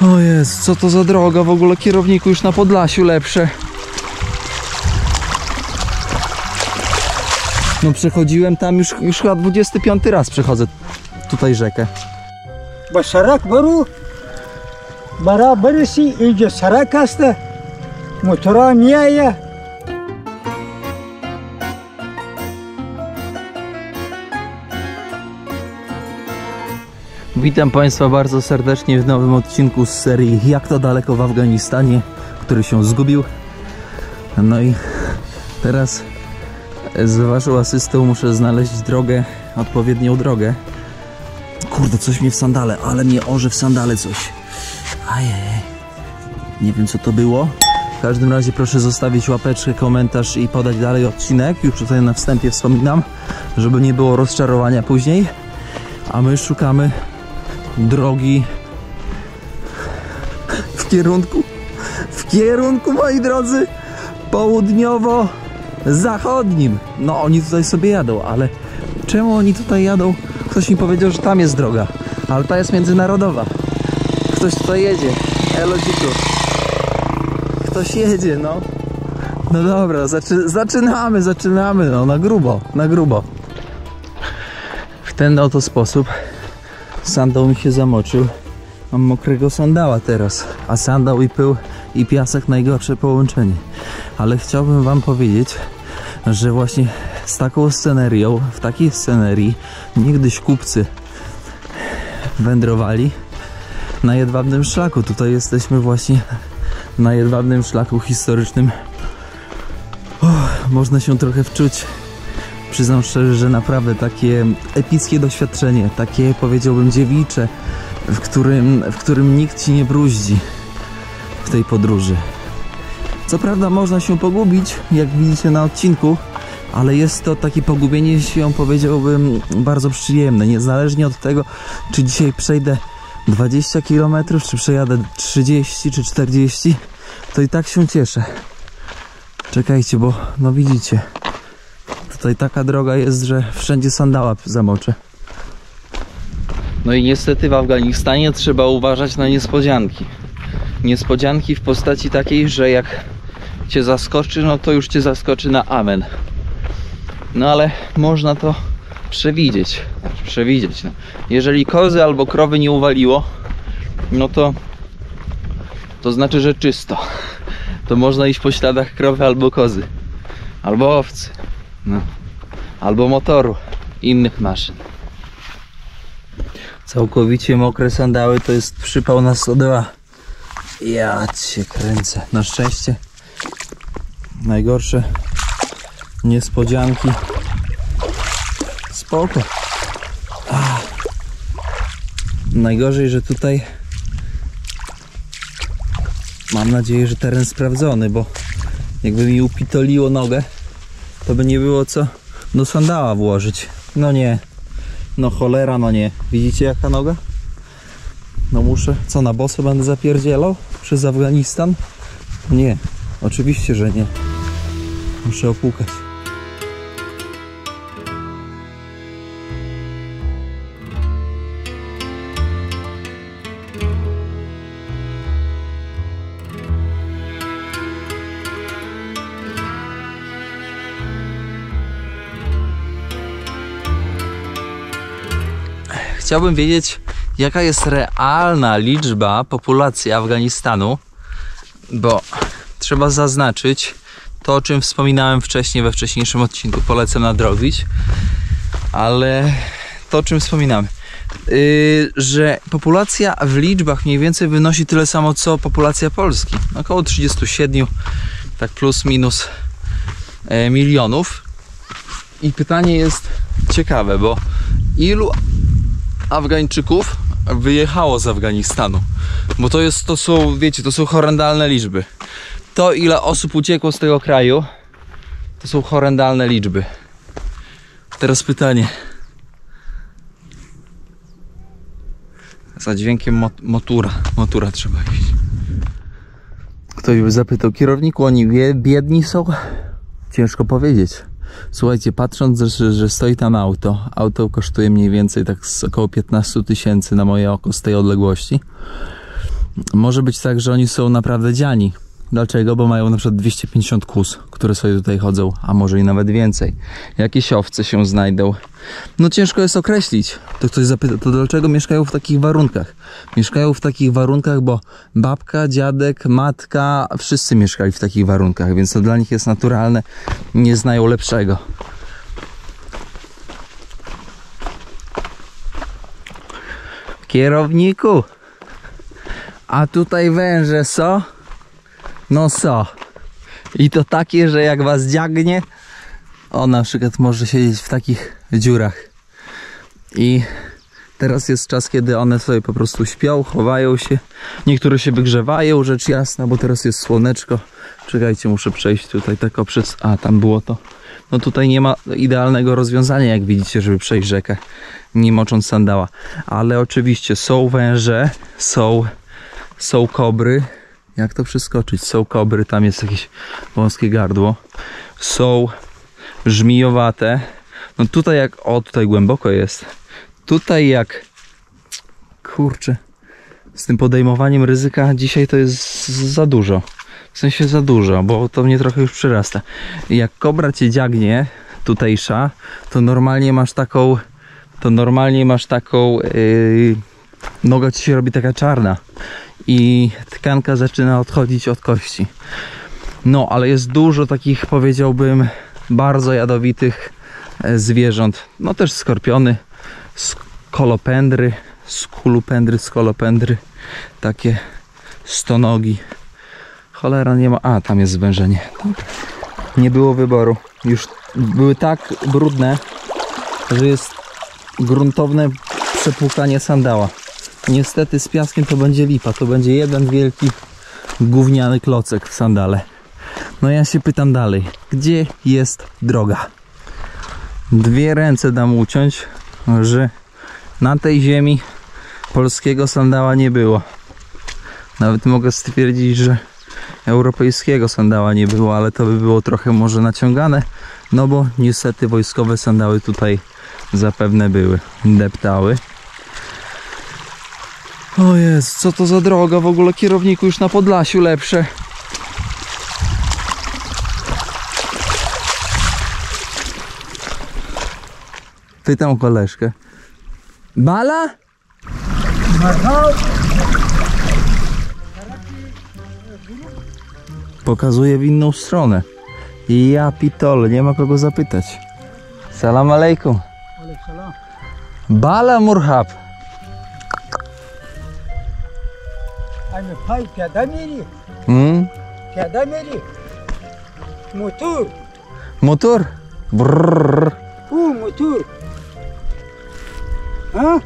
O jest, co to za droga w ogóle, kierowniku, już na Podlasiu lepsze. No przechodziłem tam już chyba 25 raz przechodzę tutaj rzekę. Bo sarak baru barabar si idzie sarak hasta motora mijaje. Witam Państwa bardzo serdecznie w nowym odcinku z serii Jak to daleko w Afganistanie, który się zgubił. No i teraz z Waszą asystą muszę znaleźć drogę, odpowiednią drogę. Kurde, coś mnie w sandale, ale mnie orze w sandale coś. Ajej. Nie wiem co to było. W każdym razie proszę zostawić łapeczkę, komentarz i podać dalej odcinek. Już tutaj na wstępie wspominam, żeby nie było rozczarowania później. A my szukamy drogi w kierunku, moi drodzy, południowo-zachodnim. No oni tutaj sobie jadą, ale czemu oni tutaj jadą? Ktoś mi powiedział, że tam jest droga, ale ta jest międzynarodowa. Ktoś tutaj jedzie. Elo dziku. Ktoś jedzie, no. No dobra, zaczynamy, no na grubo. W ten oto sposób sandał mi się zamoczył. Mam mokrego sandała teraz, a sandał i pył i piasek najgorsze połączenie. Ale chciałbym wam powiedzieć, że właśnie z taką scenerią, w takiej scenerii niegdyś kupcy wędrowali na jedwabnym szlaku. Tutaj jesteśmy właśnie na jedwabnym szlaku historycznym. Można się trochę wczuć. Przyznam szczerze, że naprawdę takie epickie doświadczenie, takie powiedziałbym dziewicze, w którym nikt ci nie bruździ w tej podróży. Co prawda można się pogubić, jak widzicie na odcinku, ale jest to takie pogubienie się, powiedziałbym, bardzo przyjemne. Niezależnie od tego, czy dzisiaj przejdę 20 km, czy przejadę 30 czy 40, to i tak się cieszę. Czekajcie, bo no widzicie, tutaj taka droga jest, że wszędzie sandała zamoczę. No i niestety w Afganistanie trzeba uważać na niespodzianki. Niespodzianki w postaci takiej, że jak cię zaskoczy, no to już cię zaskoczy na amen. No ale można to przewidzieć. No. Jeżeli kozy albo krowy nie uwaliło, no to znaczy, że czysto. To można iść po śladach krowy albo kozy. Albo owcy. No. Albo motoru. Innych maszyn. Całkowicie mokre sandały to jest przypał na sodoła. Ja cię kręcę. Na szczęście najgorsze niespodzianki. Spoko. Najgorzej, że tutaj mam nadzieję, że teren sprawdzony, bo jakby mi upitoliło nogę, to by nie było co do sandała włożyć. No nie. No cholera, no nie. Widzicie jaka noga? No muszę. Co, na boso będę zapierdzielał przez Afganistan? Nie. Oczywiście, że nie. Muszę opłukać. Chciałbym wiedzieć, jaka jest realna liczba populacji Afganistanu, bo trzeba zaznaczyć to, o czym wspominałem wcześniej we wcześniejszym odcinku, polecam nadrobić, ale to, o czym wspominałem, że populacja w liczbach mniej więcej wynosi tyle samo, co populacja Polski, około 37, tak plus minus milionów. I pytanie jest ciekawe, bo ilu Afgańczyków wyjechało z Afganistanu? Bo to są, wiecie, to są horrendalne liczby. To, ile osób uciekło z tego kraju, to są horrendalne liczby. Teraz pytanie. Za dźwiękiem motura trzeba iść. Ktoś by zapytał, kierowniku, oni biedni są? Ciężko powiedzieć. Słuchajcie, patrząc, że stoi tam auto kosztuje mniej więcej tak z około 15 000 na moje oko z tej odległości, Może być tak, że oni są naprawdę dziani. Dlaczego? Bo mają na przykład 250 kóz, które sobie tutaj chodzą, a może i nawet więcej. Jakieś owce się znajdą. No ciężko jest określić. To ktoś zapyta, to dlaczego mieszkają w takich warunkach? Mieszkają w takich warunkach, bo babka, dziadek, matka, wszyscy mieszkali w takich warunkach, więc to dla nich jest naturalne. Nie znają lepszego. Kierowniku! A tutaj węże co? No co? I to takie, że jak was dziagnie, o na przykład może siedzieć w takich dziurach. I teraz jest czas, kiedy one sobie po prostu śpią, chowają się. Niektóre się wygrzewają, rzecz jasna, bo teraz jest słoneczko. Czekajcie, muszę przejść tutaj tylko przez... A, tam było to. No tutaj nie ma idealnego rozwiązania, jak widzicie, żeby przejść rzekę, nie mocząc sandała. Ale oczywiście są węże, są kobry. Jak to przeskoczyć? Są kobry, tam jest jakieś wąskie gardło. Są żmijowate. No tutaj jak... O, tutaj głęboko jest. Tutaj jak... Kurczę. Z tym podejmowaniem ryzyka dzisiaj to jest za dużo. W sensie za dużo, bo to mnie trochę już przyrasta. Jak kobra cię dziagnie, tutejsza, to normalnie masz taką... noga ci się robi taka czarna. I tkanka zaczyna odchodzić od kości. No, ale jest dużo takich, powiedziałbym, bardzo jadowitych zwierząt. No też skorpiony, skolopendry, skolopendry, takie stonogi. Cholera, nie ma... A, tam jest zwężenie. Nie było wyboru. Już były tak brudne, że jest gruntowne przepłukanie sandała. Niestety z piaskiem to będzie lipa. To będzie jeden wielki gówniany klocek w sandale. No ja się pytam dalej. Gdzie jest droga? Dwie ręce dam uciąć, że na tej ziemi polskiego sandała nie było. Nawet mogę stwierdzić, że europejskiego sandała nie było, ale to by było trochę może naciągane. No bo niestety wojskowe sandały tutaj zapewne były. Deptały. O jest, co to za droga w ogóle, kierowniku, już na Podlasiu lepsze. Pytam koleżkę. Bala? Pokazuje w inną stronę. I ja pitole, nie ma kogo zapytać. Salam alejkum. Bala murhab. Hani pay piyada meri? Piyada meri? Motor. Motor? Brrr. Motor. Ha?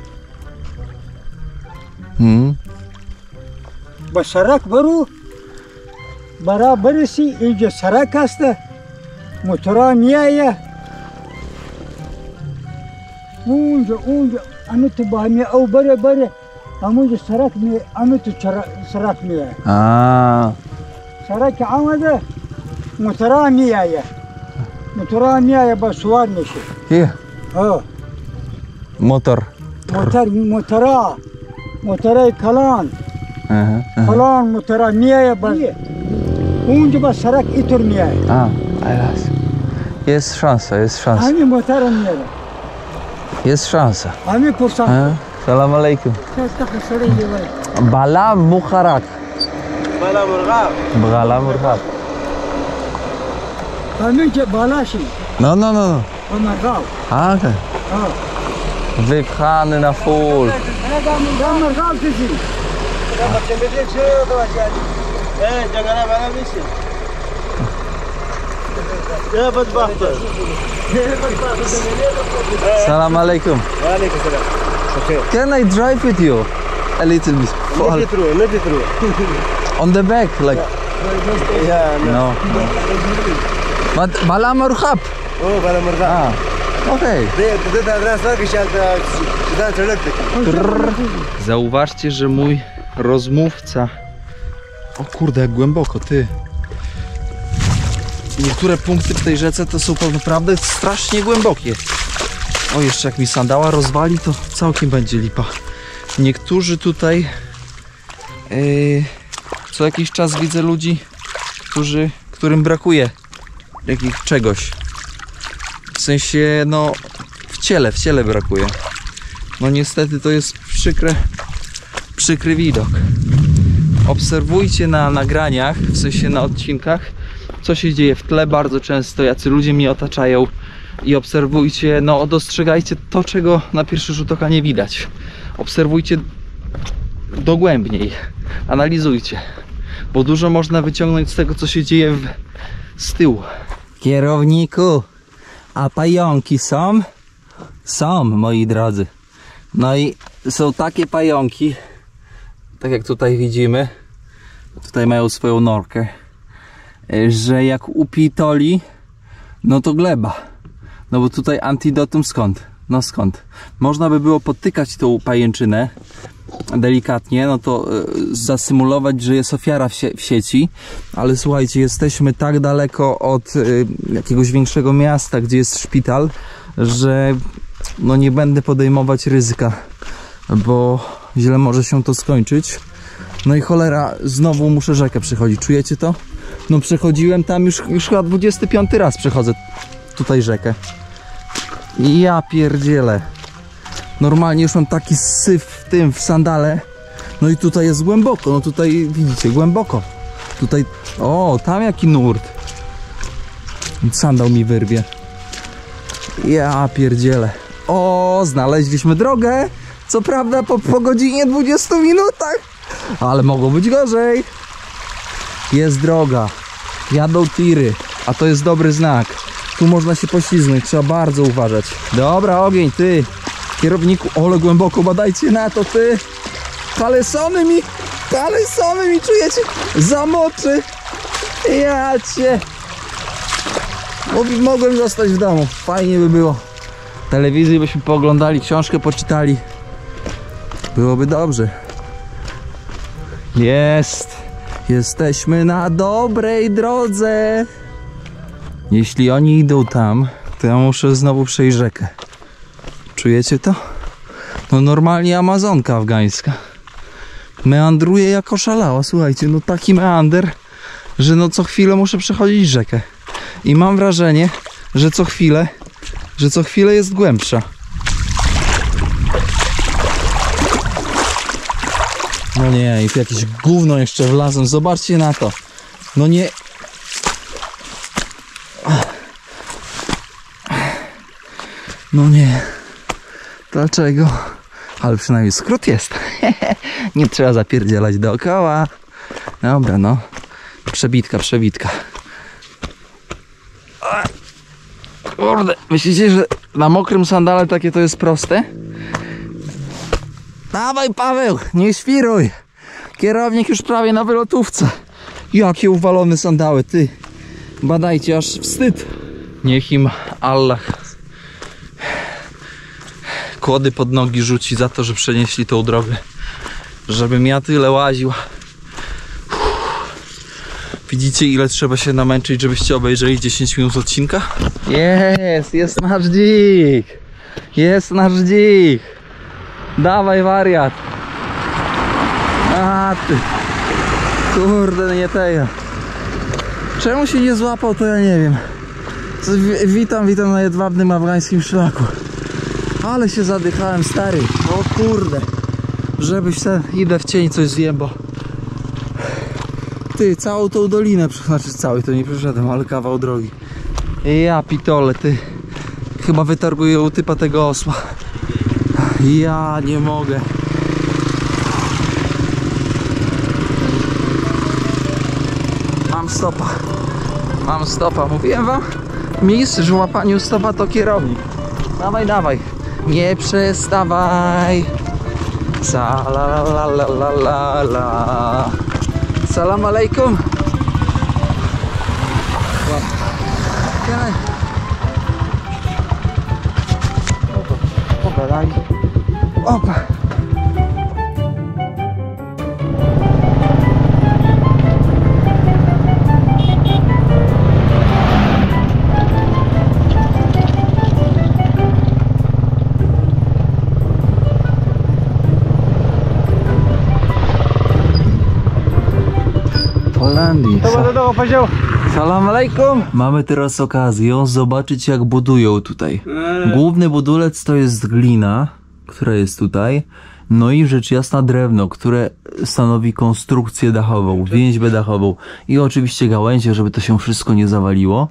Ba sarak baru. Barabarisi iyice sarak hasta. Motora miyaya. Unca anıtı bahmiye av bare. Amuca sarak mi? Anıtı sarak miye. Sarak amadı. Motora miyaya. Motora miyaya ba suvar meşi. İyi. Ha. Motor. Motora kalan. Kalan motora miyaya ba. Unca ba sarak itur miyaya. Teraz. Jest szansa. Hani motora miyaya. Jest szansa. Hani kursan. Salam alejkum. Bala mukharak. Bala murhab. Hani ki balashi. No. Amargav. Okay. Wypchany na full. Amargav kızı. Salam alaikum. Can I drive with you a little bit? Maybe through. On the back, like. Yeah, no. But Bala Murhab. Oh, Bala Murhab. Okay. Zauważcie, że mój rozmówca... O kurde, jak głęboko, ty. Niektóre punkty w tej rzece to są naprawdę strasznie głębokie. O, jeszcze jak mi sandała rozwali, to całkiem będzie lipa. Niektórzy tutaj Co jakiś czas widzę ludzi, którym brakuje czegoś. W sensie, no w ciele brakuje. No niestety to jest przykry widok. Obserwujcie na nagraniach, w sensie na odcinkach, co się dzieje w tle bardzo często, jacy ludzie mnie otaczają i obserwujcie, no dostrzegajcie to, czego na pierwszy rzut oka nie widać. Obserwujcie dogłębniej, analizujcie, bo dużo można wyciągnąć z tego, co się dzieje z tyłu. Kierowniku, a pająki są? Są, moi drodzy. No i są takie pająki, tak jak tutaj widzimy, tutaj mają swoją norkę, że jak upitoli, no to gleba. No bo tutaj antidotum skąd? No skąd? Można by było potykać tą pajęczynę delikatnie, no to zasymulować, że jest ofiara w sieci, ale słuchajcie, jesteśmy tak daleko od jakiegoś większego miasta, gdzie jest szpital, że no nie będę podejmować ryzyka, bo źle może się to skończyć. No i cholera, znowu muszę rzekę przechodzić, czujecie to? No przechodziłem tam już chyba 25 raz przechodzę tutaj rzekę. I ja pierdzielę. Normalnie już mam taki syf w sandale. No i tutaj jest głęboko, no tutaj widzicie, głęboko. Tutaj, o, tam jaki nurt. Sandał mi wyrwie. Ja pierdzielę. O, znaleźliśmy drogę. Co prawda po godzinie 20 minutach. Ale mogło być gorzej. Jest droga. Jadą tiry. A to jest dobry znak. Tu można się poślizgnąć. Trzeba bardzo uważać. Dobra, ogień, ty. Kierowniku, ole głęboko, badajcie na to, ty. Kalesony mi, czujecie? Zamoczy. Ja cię. Mogłem zostać w domu. Fajnie by było. Telewizję byśmy pooglądali, książkę poczytali. Byłoby dobrze. Jesteśmy na dobrej drodze. Jeśli oni idą tam, to ja muszę znowu przejść rzekę. Czujecie to? No normalnie Amazonka afgańska. Meandruje jak oszalała, słuchajcie, no taki meander, że no co chwilę muszę przechodzić rzekę. I mam wrażenie, że co chwilę jest głębsza. No nie, i tu jakieś gówno jeszcze wlazłem, zobaczcie na to. No nie... No nie. Dlaczego? Ale przynajmniej skrót jest. Nie trzeba zapierdzielać dookoła. Dobra, no. Przebitka. Kurde, myślicie, że na mokrym sandale takie to jest proste? Dawaj, Paweł, nie świruj. Kierownik już prawie na wylotówce. Jakie uwalone sandały, ty. Badajcie, aż wstyd. Niech im Allah kłody pod nogi rzuci za to, że przenieśli tą drogę. Żebym ja tyle łaził. Widzicie, ile trzeba się namęczyć, żebyście obejrzeli 10 minut odcinka? Jest nasz dzik. Jest nasz dzik. Dawaj, wariat. A ty. Kurde, nie teja. Czemu się nie złapał, to ja nie wiem. Witam na jedwabnym afgańskim szlaku. Ale się zadychałem, stary. O kurde. Żebyś ten... Idę w cień, coś zjem, bo... Ty, całą tą dolinę, znaczy cały to nie przeszedłem, ale kawał drogi. Ja pitole, ty. Chyba wytarguję typa tego osła. Ja nie mogę. Mam stopa. Mówiłem wam? Mistrz w łapaniu stopa to kierownik. Dawaj. Nie przestawaj. Salalalala. Salam alejkum. Opa. Holandii. Salam alaikum. Mamy teraz okazję zobaczyć, jak budują tutaj. Główny budulec to jest glina, która jest tutaj. No i rzecz jasna drewno, które stanowi konstrukcję dachową, więźbę dachową. I oczywiście gałęzie, żeby to się wszystko nie zawaliło.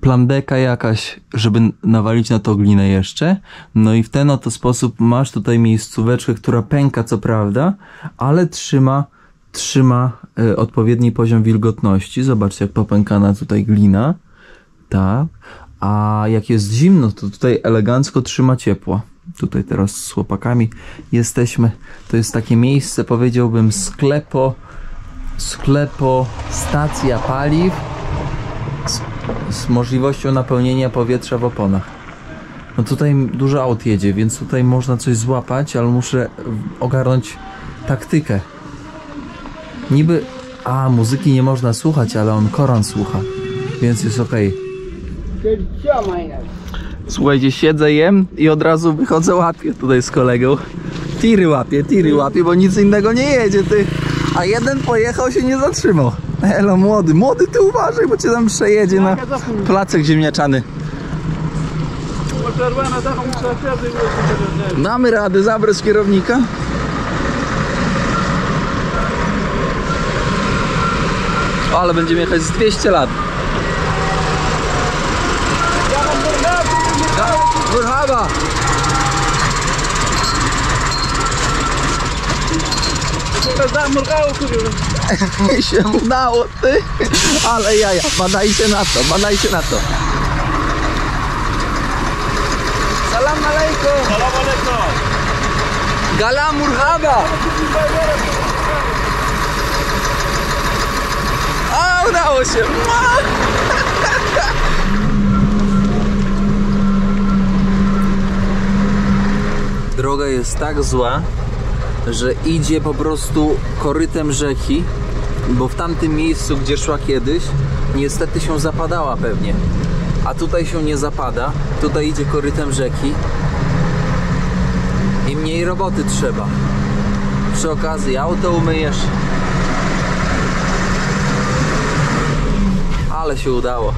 Plandeka jakaś, żeby nawalić na to glinę jeszcze. No i w ten oto sposób masz tutaj miejscóweczkę, która pęka co prawda, ale trzyma odpowiedni poziom wilgotności. Zobaczcie, jak popękana tutaj glina. Tak. A jak jest zimno, to tutaj elegancko trzyma ciepło. Tutaj teraz z chłopakami jesteśmy. To jest takie miejsce, powiedziałbym, sklepo, stacja paliw z możliwością napełnienia powietrza w oponach. No tutaj dużo aut jedzie, więc tutaj można coś złapać, ale muszę ogarnąć taktykę. Niby, muzyki nie można słuchać, ale on Koran słucha, więc jest okej. Słuchajcie, siedzę, jem i od razu wychodzę, łapię tutaj z kolegą. Tiry łapię, bo nic innego nie jedzie, ty. A jeden pojechał, się nie zatrzymał. Elo, młody, ty uważaj, bo cię tam przejedzie na placek ziemniaczany. Damy radę zabrać kierownika. Ale będziemy jechać z 200 lat. Merhaba. Mi się udało, ty. Ale jaja, badajcie na to. Salam alaikum. Salam alaikum. Gala murhaba. Udało się. Droga jest tak zła, że idzie po prostu korytem rzeki, bo w tamtym miejscu, gdzie szła kiedyś, niestety się zapadała pewnie. A tutaj się nie zapada, tutaj idzie korytem rzeki i mniej roboty trzeba. Przy okazji auto umyjesz. Ale się udało.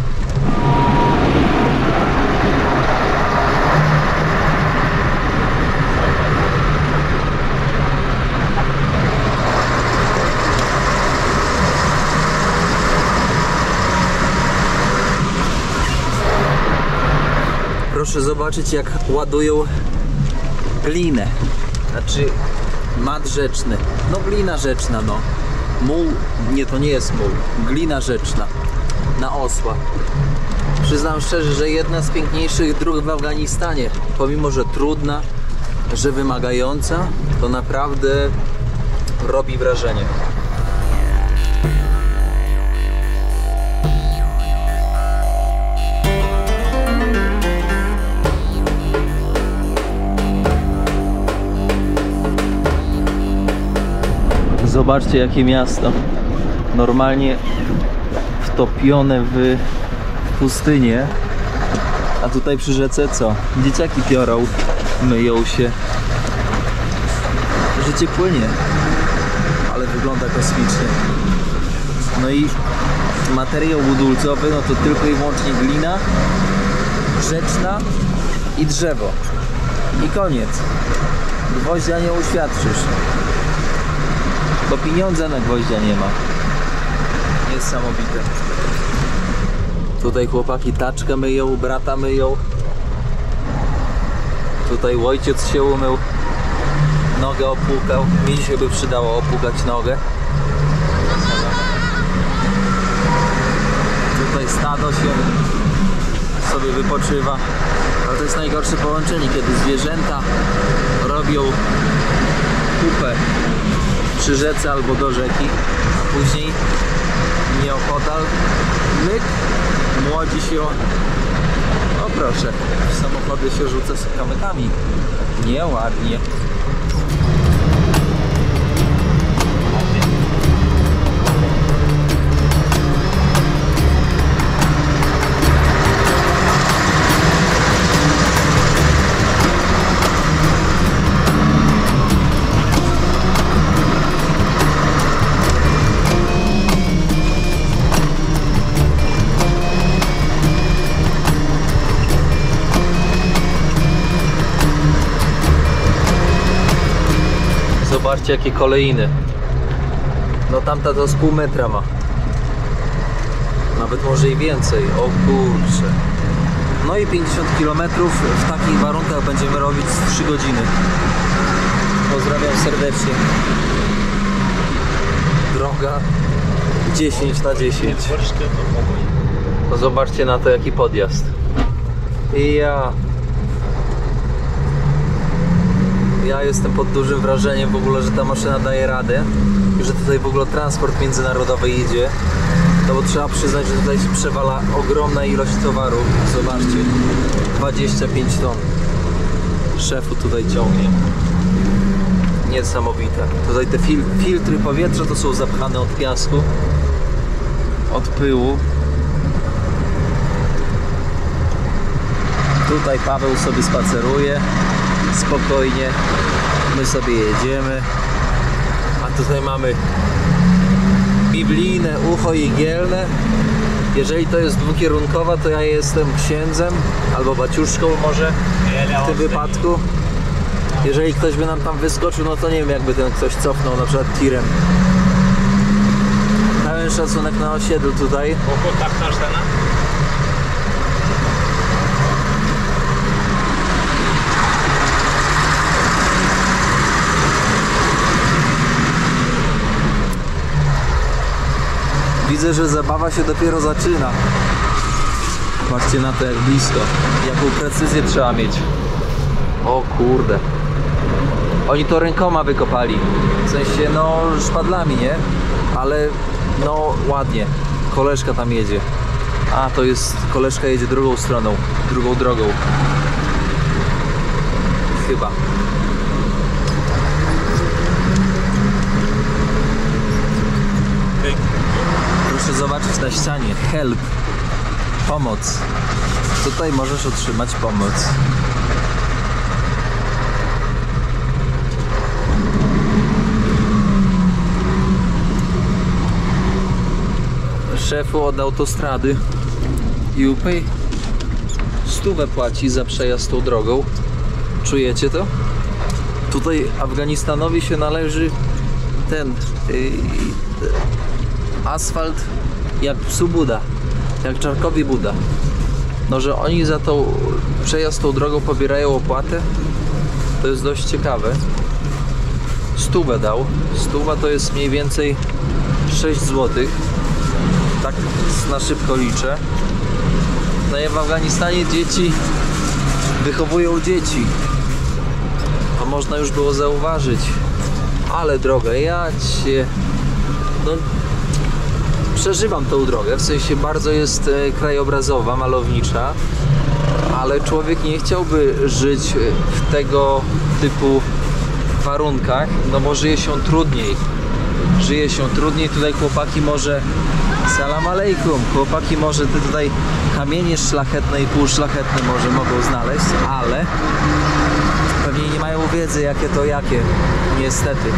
Proszę zobaczyć, jak ładują glinę. Znaczy mat rzeczny. No glina rzeczna, no. Muł, nie, to nie jest muł. Glina rzeczna. Na osła. Przyznam szczerze, że jedna z piękniejszych dróg w Afganistanie. Pomimo, że trudna, że wymagająca, to naprawdę robi wrażenie. Zobaczcie, jakie miasto. Normalnie wtopione w pustynię. A tutaj przy rzece co? Dzieciaki piorą, myją się. Życie płynie. Ale wygląda kosmicznie. No i materiał budulcowy, no to tylko i wyłącznie glina rzeczna i drzewo. I koniec. Gwoździa nie uświadczysz. Bo pieniądza na gwoździa nie ma. Niesamowite. Tutaj chłopaki taczkę myją, brata myją. Tutaj ojciec się umył. Nogę opłukał. Mi się by przydało opłukać nogę. Tutaj stado się sobie wypoczywa. Ale to jest najgorsze połączenie, kiedy zwierzęta robią kupę przy rzece albo do rzeki, a później nieopodal myk, młodzi się, o proszę, samochody się rzuca z kamykami, nieładnie. Zobaczcie jakie kolejny. No tamta to z pół metra ma. Nawet może i więcej. O kurczę. No i 50 km w takich warunkach będziemy robić z 3 godziny. Pozdrawiam serdecznie. Droga 10/10. No zobaczcie na to jaki podjazd. I ja jestem pod dużym wrażeniem w ogóle, że ta maszyna daje radę i że tutaj w ogóle transport międzynarodowy idzie. No bo trzeba przyznać, że tutaj się przewala ogromna ilość towaru. Zobaczcie, 25 ton szefu tutaj ciągnie. Niesamowite. Tutaj te filtry powietrza to są zapchane od piasku, od pyłu. Tutaj Paweł sobie spaceruje spokojnie, my sobie jedziemy, a tutaj mamy biblijne ucho igielne. Jeżeli to jest dwukierunkowa, to ja jestem księdzem albo baciuszką może w tym wypadku. Jeżeli ktoś by nam tam wyskoczył, no to nie wiem jakby ten ktoś cofnął, na przykład tirem. Pełen szacunek na osiedlu tutaj. Widzę, że zabawa się dopiero zaczyna. Patrzcie na to jak blisko. Jaką precyzję trzeba mieć. O kurde. Oni to rękoma wykopali. W sensie no szpadlami, nie? Ale no ładnie. Koleżka tam jedzie. A to jest, koleżka jedzie drugą stroną. Drugą drogą. Chyba. Proszę zobaczyć na ścianie. Help. Pomoc. Tutaj możesz otrzymać pomoc. Szefu od autostrady UP 100 płaci za przejazd tą drogą. Czujecie to? Tutaj Afganistanowi się należy ten asfalt jak psu Buda, jak Czarkowi Buda. No, że oni za tą przejazd tą drogą pobierają opłatę, to jest dość ciekawe. 100 dał. 100 to jest mniej więcej 6 zł. Tak na szybko liczę. No i w Afganistanie dzieci wychowują dzieci. To można już było zauważyć. Ale droga, ja cię... No, przeżywam tą drogę, w sensie bardzo jest krajobrazowa, malownicza, ale człowiek nie chciałby żyć w tego typu warunkach, no bo żyje się trudniej. Żyje się trudniej, tutaj chłopaki może... Salam alejkum, chłopaki może tutaj kamienie szlachetne i półszlachetne może mogą znaleźć, ale pewnie nie mają wiedzy jakie to jakie, niestety.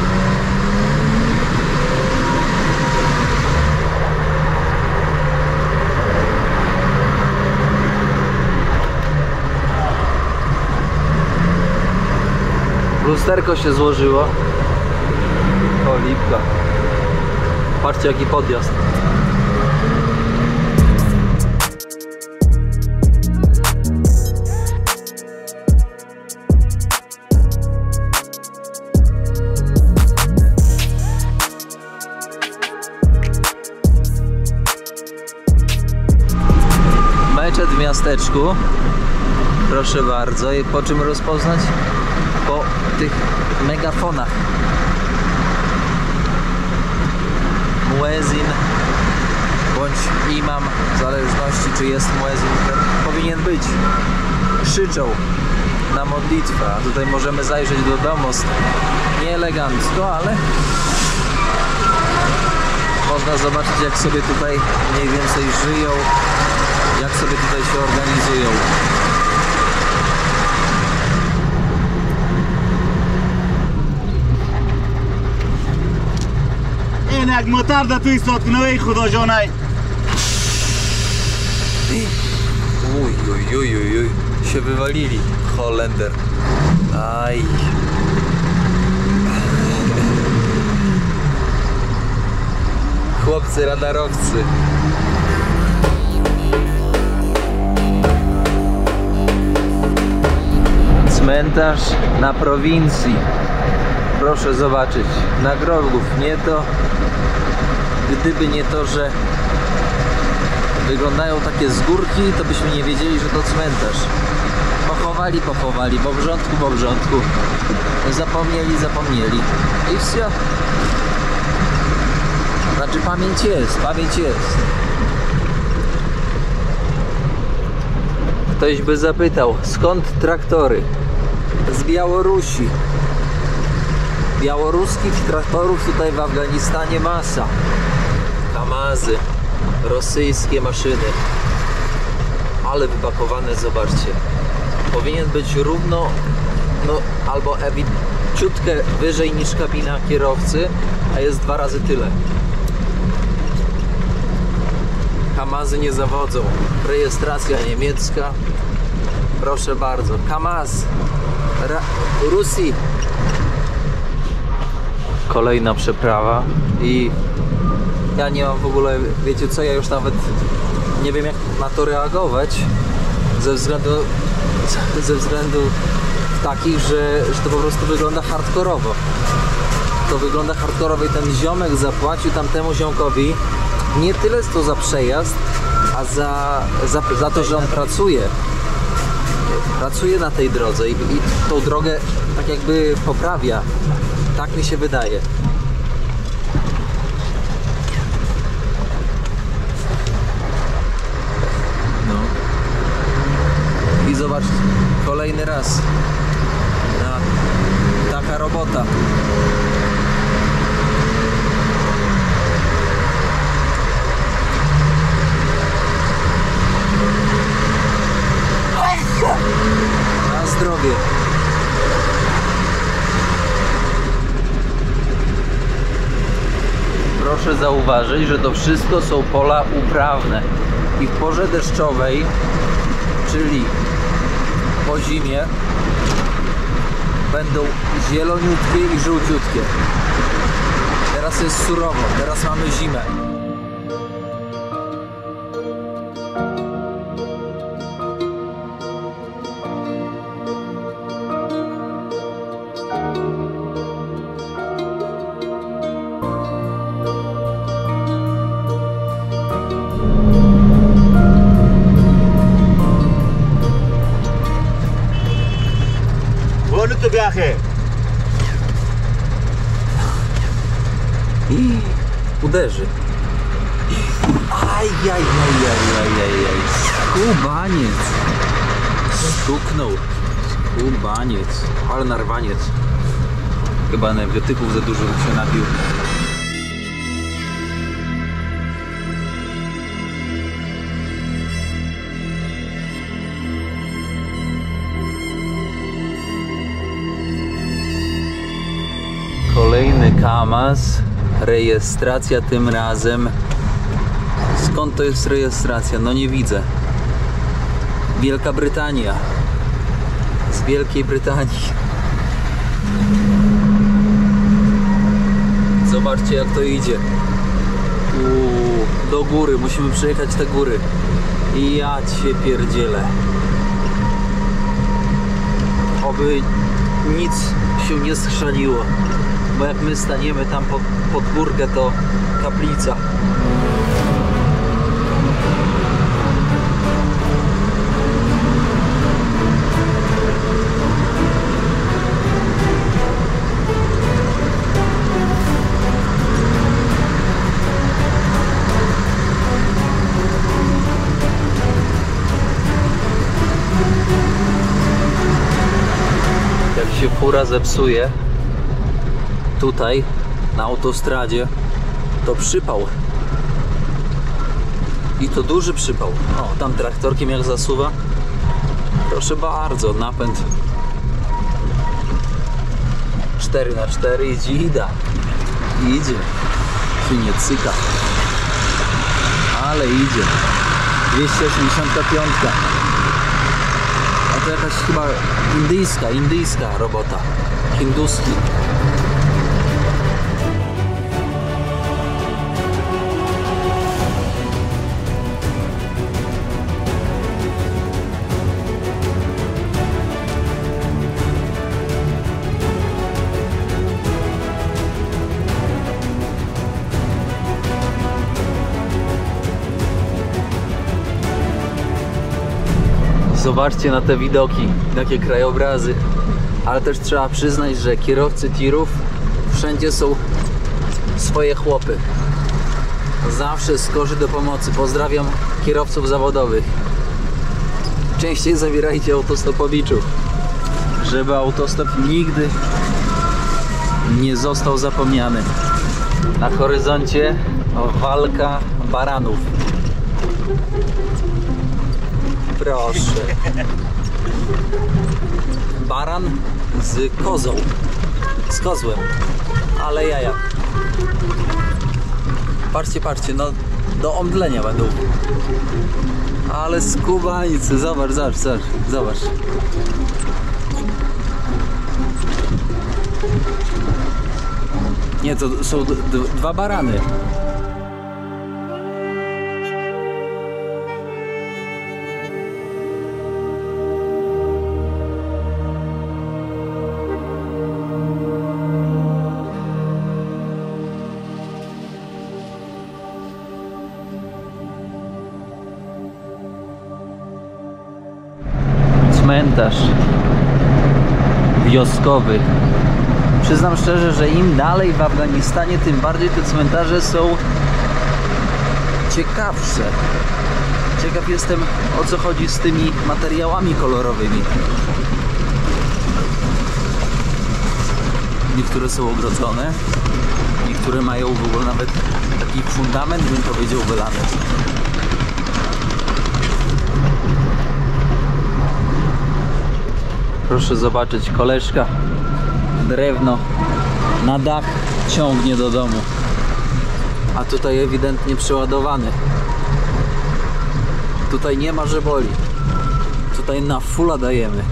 Lusterko się złożyło. O lipka. Patrzcie jaki podjazd. Meczet w miasteczku. Proszę bardzo. I po czym rozpoznać? Po tych megafonach. Muezin bądź imam, w zależności czy jest muezin, powinien być. Krzyczą na modlitwę. A tutaj możemy zajrzeć do domostw. Nie elegancko, ale można zobaczyć jak sobie tutaj mniej więcej żyją, jak sobie tutaj się organizują. اینک موتر در توی ساتکنوی خدا جانای. Uj, się wywalili. Holender. Aj. chłopcy radarowcy. Cmentarz na prowincji. Proszę zobaczyć, nagrobków nie to. Gdyby nie to, że wyglądają takie z górki, to byśmy nie wiedzieli, że to cmentarz. Pochowali, w obrządku. Zapomnieli. I wszystko. Znaczy pamięć jest. Ktoś by zapytał, skąd traktory? Z Białorusi. Białoruskich traktorów tutaj w Afganistanie masa. Kamazy, rosyjskie maszyny. Ale wypakowane, zobaczcie. Powinien być równo, no albo ciutkę wyżej niż kabina kierowcy, a jest 2 razy tyle. Kamazy nie zawodzą. Rejestracja niemiecka. Proszę bardzo. Kamaz. Rusji. Kolejna przeprawa i ja nie mam w ogóle, wiecie co, ja już nawet nie wiem jak na to reagować ze względów takich, że to po prostu wygląda hardkorowo. To wygląda hardkorowo i ten ziomek zapłacił tamtemu ziomkowi nie tyle to za przejazd, a za to, że on pracuje na tej drodze i tą drogę tak jakby poprawia. Tak mi się wydaje. No. I zobacz, kolejny raz. Taka robota. Na zdrowie. Proszę zauważyć, że to wszystko są pola uprawne i w porze deszczowej, czyli po zimie, będą zieloniutkie i żółciutkie. Teraz jest surowo, teraz mamy zimę. I uderzy. Ajajajajajajaj. Skubaniec. Stuknął. Skubaniec. Ale narwaniec. Chyba energetyków za dużo się napił. Kolejny Kamaz, rejestracja tym razem. Skąd to jest rejestracja? No nie widzę. Wielka Brytania. Z Wielkiej Brytanii. Zobaczcie jak to idzie. Do góry, musimy przejechać te góry. I ja cię pierdzielę. Oby nic się nie schrzaniło. Bo jak my staniemy tam pod górkę, to kaplica. Jak się fura zepsuje tutaj na autostradzie, to przypał. I to duży przypał. O, tam traktorkiem jak zasuwa. Proszę bardzo, napęd 4x4 i dzida. Idzie. Się nie cyka. Ale idzie. 285. A to jakaś chyba indyjska robota. Hinduski. Zobaczcie na te widoki, takie krajobrazy. Ale też trzeba przyznać, że kierowcy tirów wszędzie są swoje chłopy. Zawsze skorzy do pomocy. Pozdrawiam kierowców zawodowych. Częściej zabierajcie autostopowiczów, żeby autostop nigdy nie został zapomniany. Na horyzoncie walka baranów. Proszę. Baran z kozą. Z kozłem. Ale jaja. Patrzcie, patrzcie, no do omdlenia będą. Ale skubańcy, zobacz, zobacz, zobacz, zobacz. Nie, to są dwa barany. Cmentarz wioskowy. Przyznam szczerze, że im dalej w Afganistanie, tym bardziej te cmentarze są ciekawsze. Ciekaw jestem, o co chodzi z tymi materiałami kolorowymi. Niektóre są ogrodzone, niektóre mają w ogóle nawet taki fundament, bym powiedział, wylany. Proszę zobaczyć, koleżka drewno na dach ciągnie do domu, a tutaj ewidentnie przeładowany. Tutaj nie ma, że boli. Tutaj na fulla dajemy.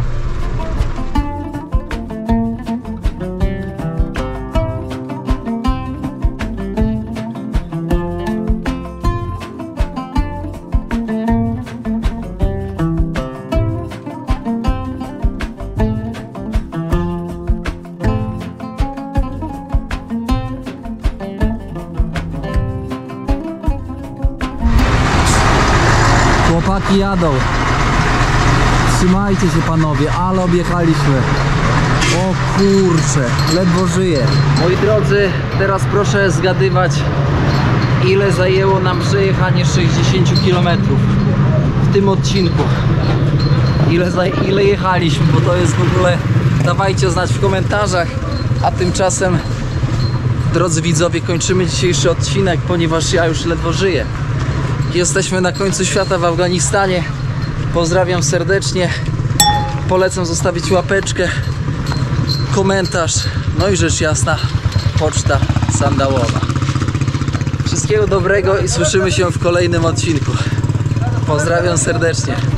Chłopaki jadą. Trzymajcie się panowie, ale objechaliśmy. O kurcze, ledwo żyję. Moi drodzy, teraz proszę zgadywać, ile zajęło nam przejechanie 60 km w tym odcinku. Ile jechaliśmy, bo to jest w ogóle... Dawajcie znać w komentarzach. A tymczasem, drodzy widzowie, kończymy dzisiejszy odcinek, ponieważ ja już ledwo żyję. Jesteśmy na końcu świata w Afganistanie. Pozdrawiam serdecznie. Polecam zostawić łapeczkę, komentarz, no i rzecz jasna, poczta sandałowa. Wszystkiego dobrego i słyszymy się w kolejnym odcinku. Pozdrawiam serdecznie.